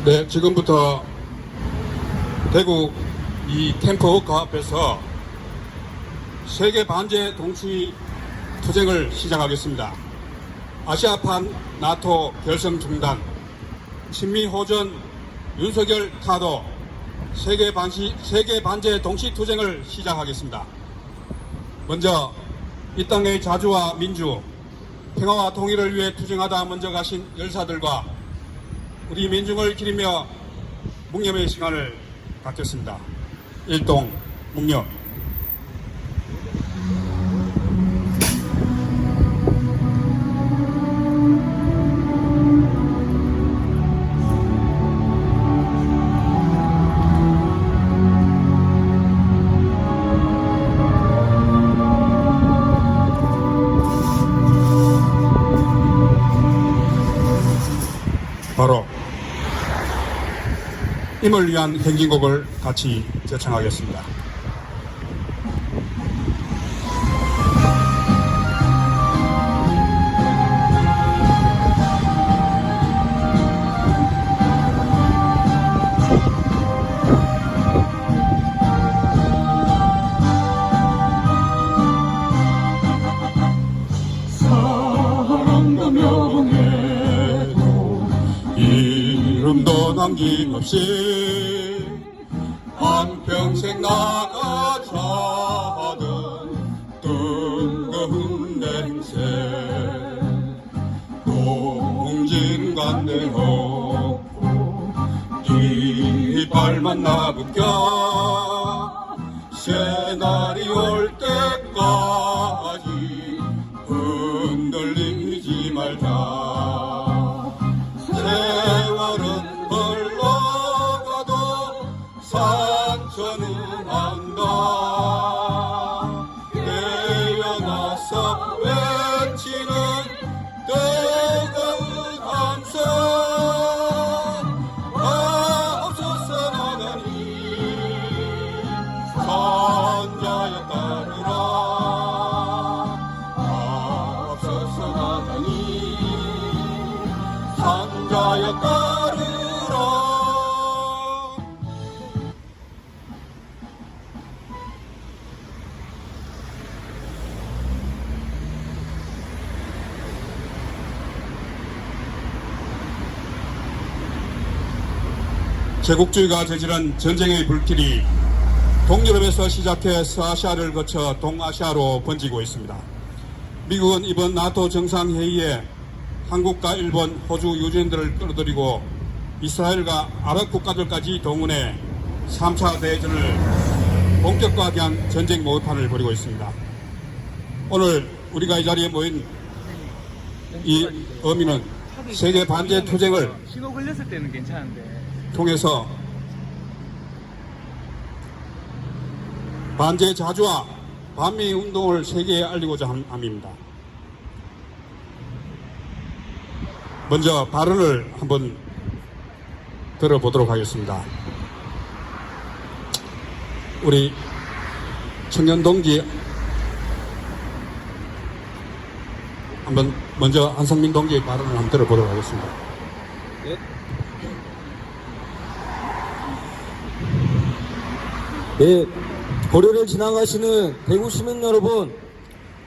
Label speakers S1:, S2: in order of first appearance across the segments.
S1: 네, 지금부터 대구 이 캠프워크 앞에서 세계 반제 동시 투쟁을 시작하겠습니다. 아시아판 나토 결성 중단, 친미 호전 윤석열 타도 세계 반제 동시 투쟁을 시작하겠습니다. 먼저 이 땅의 자주와 민주, 평화와 통일을 위해 투쟁하다 먼저 가신 열사들과 우리 민중을 기리며 묵념의 시간을 갖겠습니다. 일동 묵념. 바로 임을 위한 행진곡을 같이 제청하겠습니다.
S2: 사랑도 명예도
S1: 이름도 남김없이 한평생 나가자던 뜨거운 냄새 동진간대 없고 이빨만 나붙겨 새날이 올 때까지 흔들리지 말자. 세월은 흘러가도 상처는 안다. 깨어나서 외치는 뜨거운 함성, 마옵소서 나가니 선자여 따르라. 마옵소서 나가니 선자여 따르라. 제국주의가 저지른 전쟁의 불길이 동유럽에서 시작해 서아시아를 거쳐 동아시아로 번지고 있습니다. 미국은 이번 나토 정상회의에 한국과 일본, 호주 유엔들을 끌어들이고 이스라엘과 아랍 국가들까지 동원해 3차 대전을 본격화하게 한 전쟁 모의판을 벌이고 있습니다. 오늘 우리가 이 자리에 모인 이 의미는 세계 반제 투쟁을
S3: 신호 걸렸을 때는 괜찮은데
S1: 통해서 반제 자주와 반미 운동을 세계에 알리고자 함입니다. 먼저 발언을 한번 들어보도록 하겠습니다. 우리 청년 동지 한번 먼저 한성민 동지의 발언을 한번 들어보도록 하겠습니다.
S4: 네, 거리를 지나가시는 대구 시민 여러분,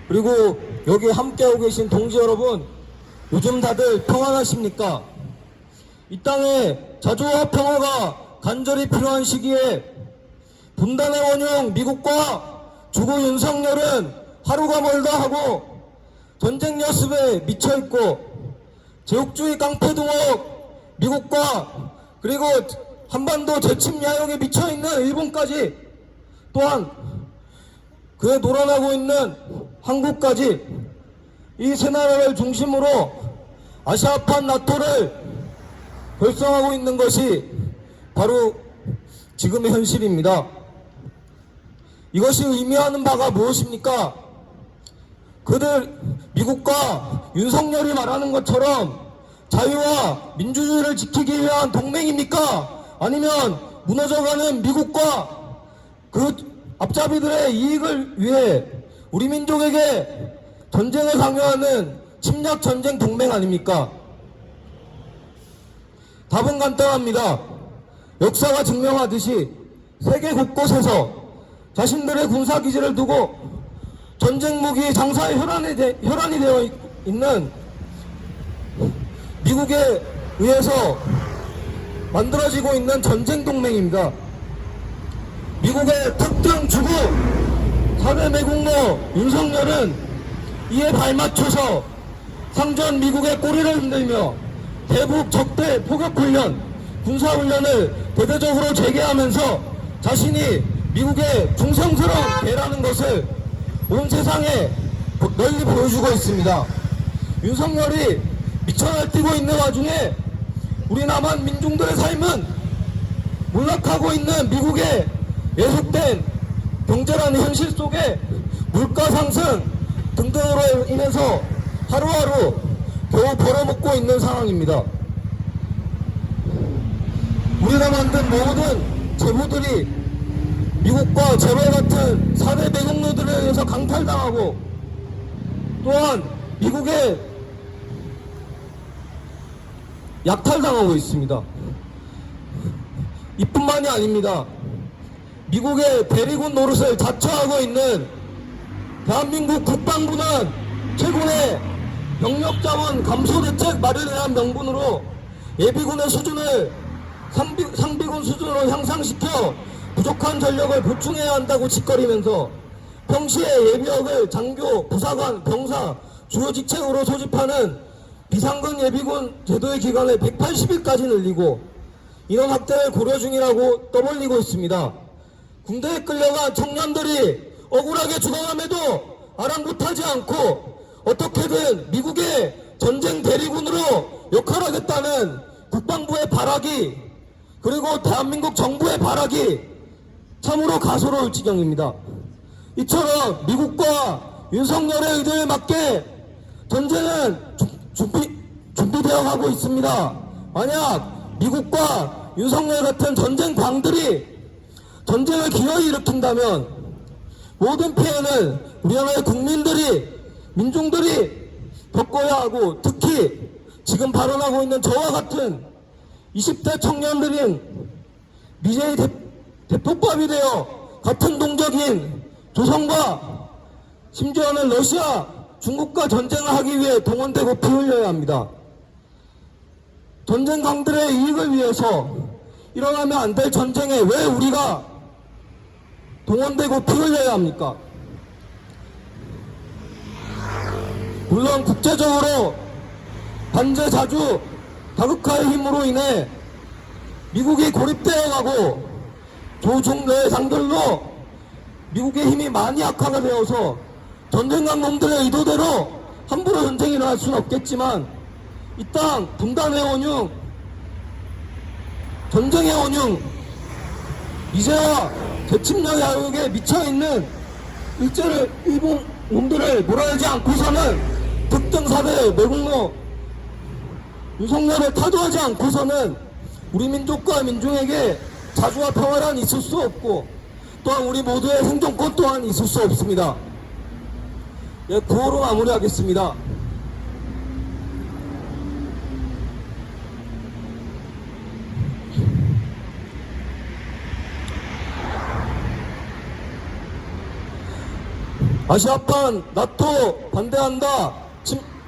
S4: 그리고 여기 함께하고 계신 동지 여러분, 요즘 다들 평안하십니까? 이 땅에 자주와 평화가 간절히 필요한 시기에 분단의 원흉 미국과 주고 윤석열은 하루가 멀다 하고 전쟁 여습에 미쳐있고 제국주의 깡패동업 미국과 그리고 한반도 재침 야욕에 미쳐있는 일본까지 또한 그에 놀아나고 있는 한국까지 이 세 나라를 중심으로 아시아판 나토를 결성하고 있는 것이 바로 지금의 현실입니다. 이것이 의미하는 바가 무엇입니까? 그들 미국과 윤석열이 말하는 것처럼 자유와 민주주의를 지키기 위한 동맹입니까? 아니면 무너져가는 미국과 그 앞잡이들의 이익을 위해 우리 민족에게 전쟁을 강요하는 침략 전쟁 동맹 아닙니까? 답은 간단합니다. 역사가 증명하듯이 세계 곳곳에서 자신들의 군사기지를 두고 전쟁 무기 장사에 혈안이 되어 있는 미국에 의해서 만들어지고 있는 전쟁 동맹입니다. 미국의 특등 주부 4대 매국노 윤석열은 이에 발맞춰서 상전 미국의 꼬리를 흔들며 대북 적대 포격훈련, 군사훈련을 대대적으로 재개하면서 자신이 미국의 중성스러운 배라는 것을 온 세상에 널리 보여주고 있습니다. 윤석열이 미쳐 날뛰고 있는 와중에 우리 남한 민중들의 삶은 몰락하고 있는 미국의 예속된 경제라는 현실 속에 물가 상승 등등으로 인해서 하루하루 겨우 벌어먹고 있는 상황입니다. 우리가 만든 모든 재부들이 미국과 재벌 같은 4대 매국노들에 의해서 강탈당하고 또한 미국에 약탈당하고 있습니다. 이뿐만이 아닙니다. 미국의 대리군 노릇을 자처하고 있는 대한민국 국방부는 최근에 병력자원 감소 대책 마련에 대한 명분으로 예비군의 수준을 상비군 수준으로 향상시켜 부족한 전력을 보충해야 한다고 짓거리면서 평시에 예비역을 장교, 부사관, 병사 주요 직책으로 소집하는 비상근 예비군 제도의 기간을 180일까지 늘리고 인원 확대를 고려 중이라고 떠벌리고 있습니다. 군대에 끌려간 청년들이 억울하게 죽어감에도 아랑곳하지 않고 어떻게든 미국의 전쟁 대리군으로 역할하겠다는 국방부의 발악이 그리고 대한민국 정부의 발악이 참으로 가소로울 지경입니다. 이처럼 미국과 윤석열의 의도에 맞게 전쟁은 준비되어 가고 있습니다. 만약 미국과 윤석열 같은 전쟁 광들이 전쟁을 기어이 일으킨다면 모든 피해는 우리나라의 국민들이 민중들이 겪어야 하고 특히 지금 발언하고 있는 저와 같은 20대 청년들인 미제의 대폭밥이 되어 같은 동족인 조선과 심지어는 러시아, 중국과 전쟁을 하기 위해 동원되고 피 흘려야 합니다. 전쟁 강들의 이익을 위해서 일어나면 안 될 전쟁에 왜 우리가 동원되고 피 흘려야 합니까? 물론 국제적으로 반제 자주 다극화의 힘으로 인해 미국이 고립되어 가고 조중래 상들로 미국의 힘이 많이 악화가 되어서 전쟁강 놈들의 의도대로 함부로 전쟁이 일어날 수는 없겠지만 이 땅 분단의 원흉, 전쟁의 원흉, 이제와 대침략 야욕에 미쳐있는 일본 놈들을 몰아내지 않고서는 특등 4대 매국노 윤석열을 타도하지 않고서는 우리 민족과 민중에게 자주와 평화란 있을 수 없고 또한 우리 모두의 생존권 또한 있을 수 없습니다. 예, 구호로 마무리하겠습니다. 아시아판 나토 반대한다.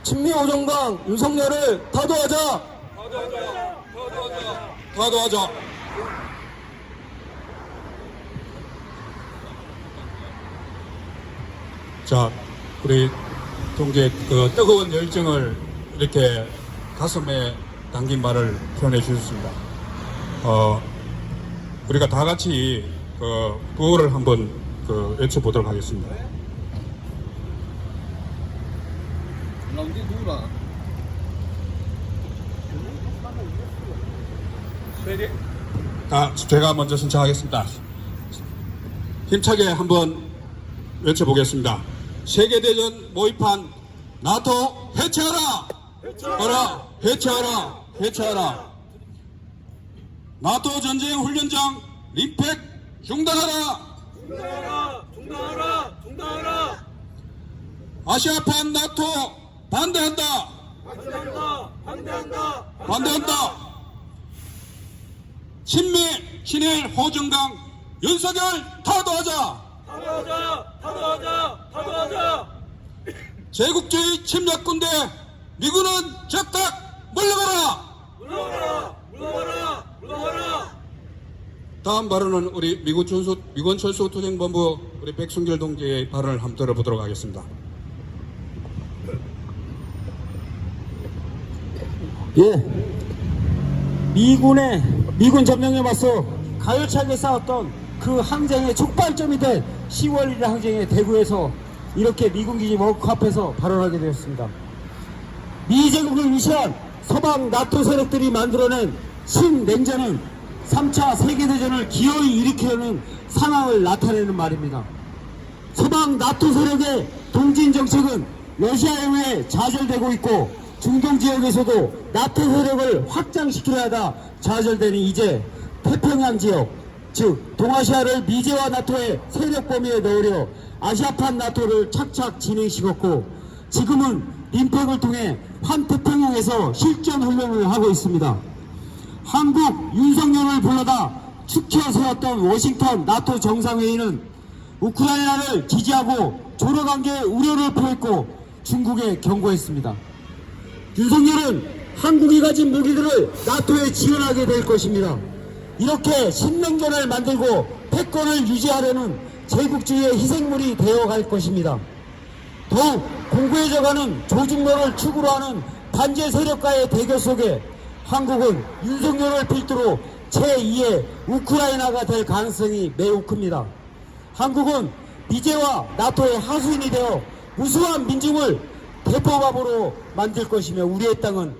S4: 친미 오정강 윤석열을 타도하자.
S1: 타도하자. 자, 우리 동지의 그 뜨거운 열정을 이렇게 가슴에 담긴 말을 표현해 주셨습니다. 우리가 다 같이 그 구호를 한번 외쳐보도록 하겠습니다. 제가 먼저 신청하겠습니다. 힘차게 한번 외쳐보겠습니다. 세계대전 모의판 나토 해체하라! 해체하라! 해체하라! 해체하라! 나토 전쟁 훈련장 림팩 중단하라!
S5: 중단하라! 중단하라! 중단하라!
S1: 아시아판 나토 반대한다!
S5: 반대한다! 반대한다!
S1: 반대한다! 친미, 친일, 호정당, 윤석열 타도하자!
S5: 타도하자!
S1: 제국주의 침략군대 미군은 즉각 물러가라!
S5: 물러가라!
S1: 다음 발언은 우리 미군 철수 투쟁본부 우리 백순결 동지의 발언을 한번 들어보도록 하겠습니다.
S6: 예. 미군 점령에 맞서 가열차게 싸웠던 그 항쟁의 촉발점이 된 10월 1일 항쟁에 대구에서 이렇게 미군 기지 워크 앞에서 발언하게 되었습니다. 미제국을 위시한 서방 나토 세력들이 만들어낸 신냉전은 3차 세계대전을 기어이 일으키려는 상황을 나타내는 말입니다. 서방 나토 세력의 동진 정책은 러시아에 의해 좌절되고 있고 중동 지역에서도 나토 세력을 확장시키려 하다 좌절되니 이제 태평양 지역, 즉 동아시아를 미제와 나토의 세력 범위에 넣으려 아시아판 나토를 착착 진행시켰고 지금은 림팩을 통해 환태평양에서 실전 훈련을 하고 있습니다. 한국 윤석열을 불러다 축혀 세웠던 워싱턴 나토 정상회의는 우크라이나를 지지하고 조력관계에 우려를 표했고 중국에 경고했습니다. 윤석열은 한국이 가진 무기들을 나토에 지원하게 될 것입니다. 이렇게 신냉전을 만들고 패권을 유지하려는 제국주의의 희생물이 되어갈 것입니다. 더욱 공고해져가는 조중로를 축으로 하는 반제 세력과의 대결 속에 한국은 윤석열을 필두로 제2의 우크라이나가 될 가능성이 매우 큽니다. 한국은 미제와 나토의 하수인이 되어 무수한 민중을 대포갑으로 만들 것이며 우리의 땅은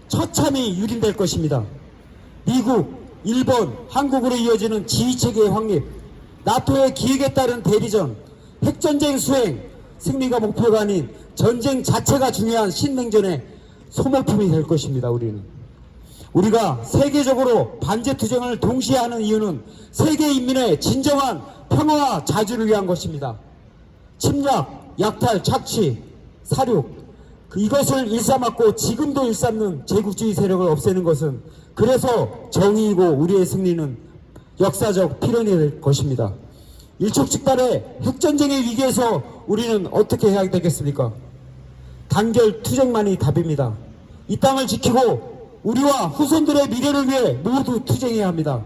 S6: 처참히 유린될 것입니다. 미국, 일본, 한국으로 이어지는 지휘체계의 확립, 나토의 기획에 따른 대리전, 핵전쟁 수행, 승리가 목표가 아닌 전쟁 자체가 중요한 신냉전의 소모품이 될 것입니다. 우리가 세계적으로 반제투쟁을 동시에 하는 이유는 세계 인민의 진정한 평화와 자주를 위한 것입니다. 침략, 약탈, 착취, 사륙, 이것을 일삼았고 지금도 일삼는 제국주의 세력을 없애는 것은 그래서 정의이고 우리의 승리는 역사적 필연이 될 것입니다. 일촉즉발의 핵전쟁의 위기에서 우리는 어떻게 해야 되겠습니까? 단결 투쟁만이 답입니다. 이 땅을 지키고 우리와 후손들의 미래를 위해 모두 투쟁해야 합니다.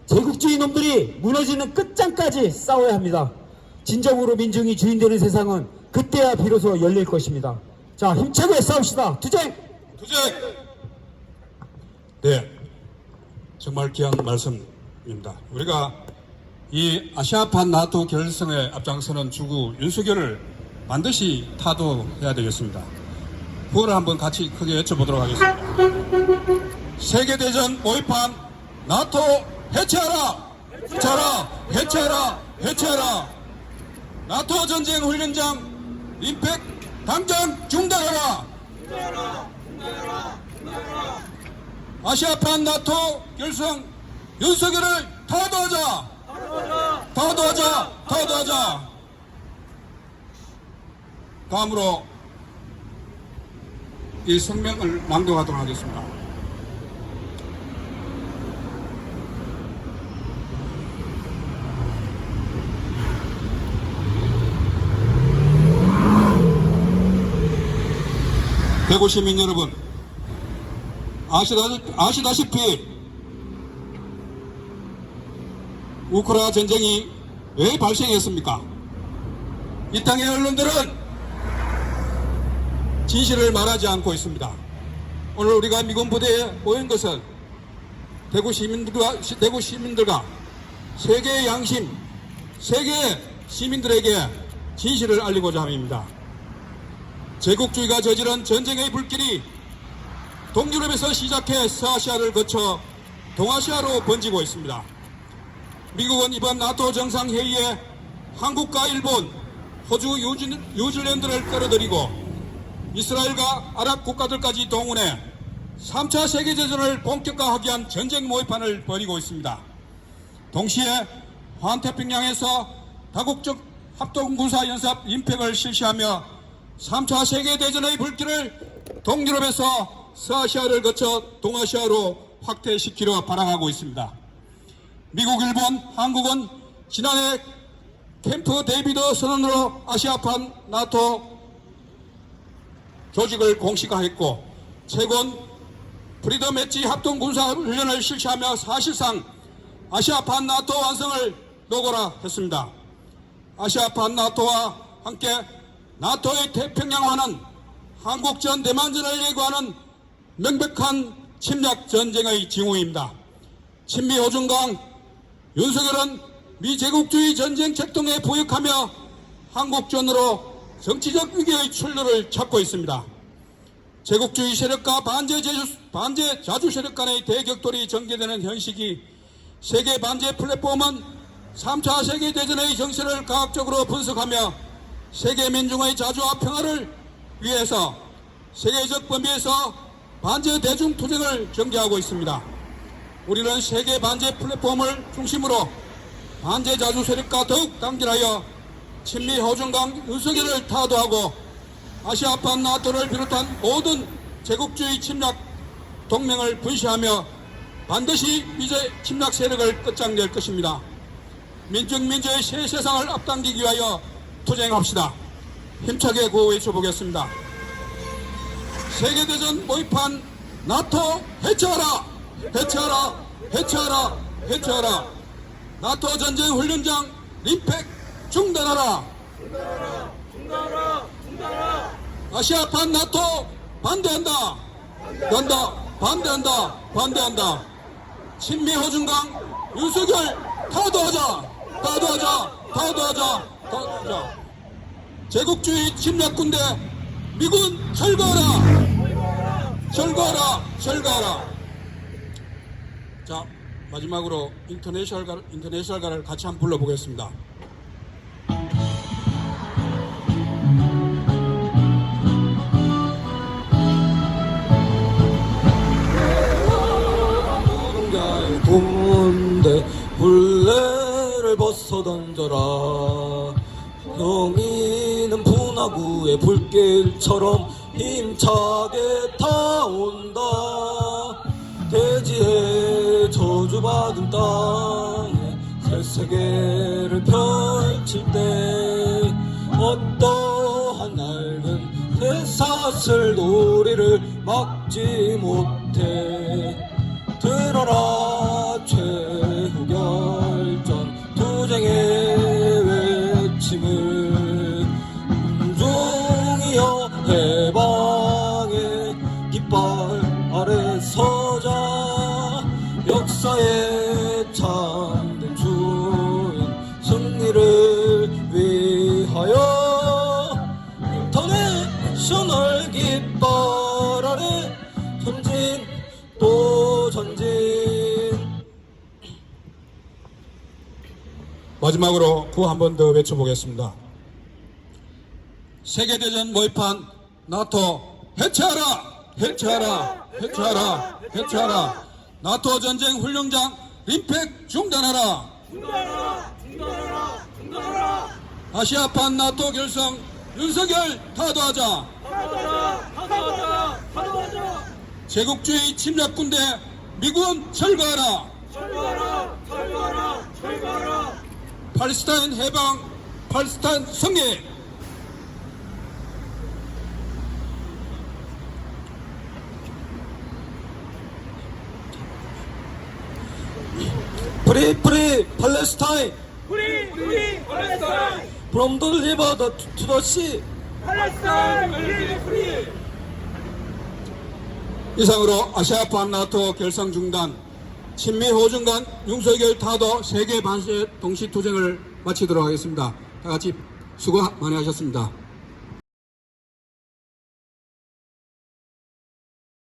S6: 제국주의 놈들이 무너지는 끝장까지 싸워야 합니다. 진정으로 민중이 주인되는 세상은 그때야 비로소 열릴 것입니다. 자, 힘차게 싸웁시다. 투쟁!
S1: 네, 정말 귀한 말씀입니다. 우리가 이 아시아판 나토 결성에 앞장서는 주구 윤석열을 반드시 타도해야 되겠습니다. 구호를 한번 같이 크게 외쳐보도록 하겠습니다. 세계대전 모의판 나토 해체하라! 해체하라! 나토 전쟁 훈련장 임팩 당장 중단하라! 아시아판 나토 결성 윤석열을 타도하자! 다음으로 이 성명을 낭독하도록 하겠습니다. 대구 시민 여러분, 아시다시피 우크라이나 전쟁이 왜 발생했습니까? 이 땅의 언론들은 진실을 말하지 않고 있습니다. 오늘 우리가 미군 부대에 모인 것은 대구 시민들과 세계의 양심, 세계의 시민들에게 진실을 알리고자 함입니다. 제국주의가 저지른 전쟁의 불길이 동유럽에서 시작해 서아시아를 거쳐 동아시아로 번지고 있습니다. 미국은 이번 나토 정상회의에 한국과 일본, 호주, 뉴질랜드를 끌어들이고 이스라엘과 아랍 국가들까지 동원해 3차 세계대전을 본격화하기 위한 전쟁 모의판을 벌이고 있습니다. 동시에 환태평양에서 다국적 합동군사연습 임팩을 실시하며 3차 세계대전의 불길을 동유럽에서 서아시아를 거쳐 동아시아로 확대시키려 발악하고 있습니다. 미국, 일본, 한국은 지난해 캠프 데이비드 선언으로 아시아판 나토 조직을 공식화했고, 최근 프리덤 엣지 합동 군사훈련을 실시하며 사실상 아시아판 나토 완성을 노고라 했습니다. 아시아판 나토와 함께 나토의 태평양화는 한국 전 대만전을 예고하는 명백한 침략 전쟁의 징후입니다. 친미 호중강 윤석열은 미제국주의 전쟁 책동에 부역하며 한국전으로 정치적 위기의 출路를 찾고 있습니다. 제국주의 세력과 반제 자주 세력 간의 대격돌이 전개되는 현 시기 세계 반제 플랫폼은 3차 세계대전의 정세를 과학적으로 분석하며 세계 민중의 자주와 평화를 위해서 세계적 범위에서 반제 대중투쟁을 전개하고 있습니다. 우리는 세계 반제 플랫폼을 중심으로 반제 자주 세력과 더욱 단결하여 친미 호중강 윤석열을 타도하고 아시아판 나토를 비롯한 모든 제국주의 침략 동맹을 분시하며 반드시 미제 침략 세력을 끝장낼 것입니다. 민중민주의 새 세상을 앞당기기 위하여 투쟁합시다. 힘차게 구호 외쳐보겠습니다. 세계대전 모의판 나토 해체하라! 해체하라! 해체하라! 해체하라! 나토 전쟁 훈련장 림팩 중단하라!
S5: 중단하라! 중단하라!
S1: 아시아판 나토 반대한다! 반대한다! 반대한다! 친미 호중강 윤석열 타도하자! 타도하자! 제국주의 침략군대 미군 철거하라! 철거하라! 자, 마지막으로 인터내셔널가를 같이 한번 불러보겠습니다.
S4: 누군가의 군대 불레를 벗어 던져라. 영희는 분화구의 불길처럼 힘차게 타온다. 대지에 저주받은 땅에 새 세계를 펼칠 때 어떠한 낡은 쇠사슬 놀이를 막지 못해. 들어라 최후결전 투쟁의 외침을. 민중이여 해방의 깃발 아래 서자. 역사의 참된 주인 승리를 위하여. 인터내셔널 깃발 아래 전진 또 전진.
S1: 마지막으로 구호 한 번 더 외쳐보겠습니다. 세계대전 모의판 나토 해체하라! 해체하라! 해체하라! 해체하라! 나토 전쟁 훈련장 림팩 중단하라!
S5: 중단하라!
S1: 아시아판 나토 결성 윤석열 타도하자!
S5: 타도하자!
S1: 제국주의 침략군대 미군 철거하라!
S5: 철거하라!
S1: 팔레스타인 해방, 팔레스타인 승리!
S4: 프리 팔레스타인
S5: 프리 팔레스타인!
S4: from the river to the sea.
S5: 팔레스타인 프리!
S1: 이상으로 아시아판 나토 결성 중단, 친미 호중간 윤석열 타도 세계 반세 동시 투쟁을 마치도록 하겠습니다. 다 같이 수고 많이 하셨습니다.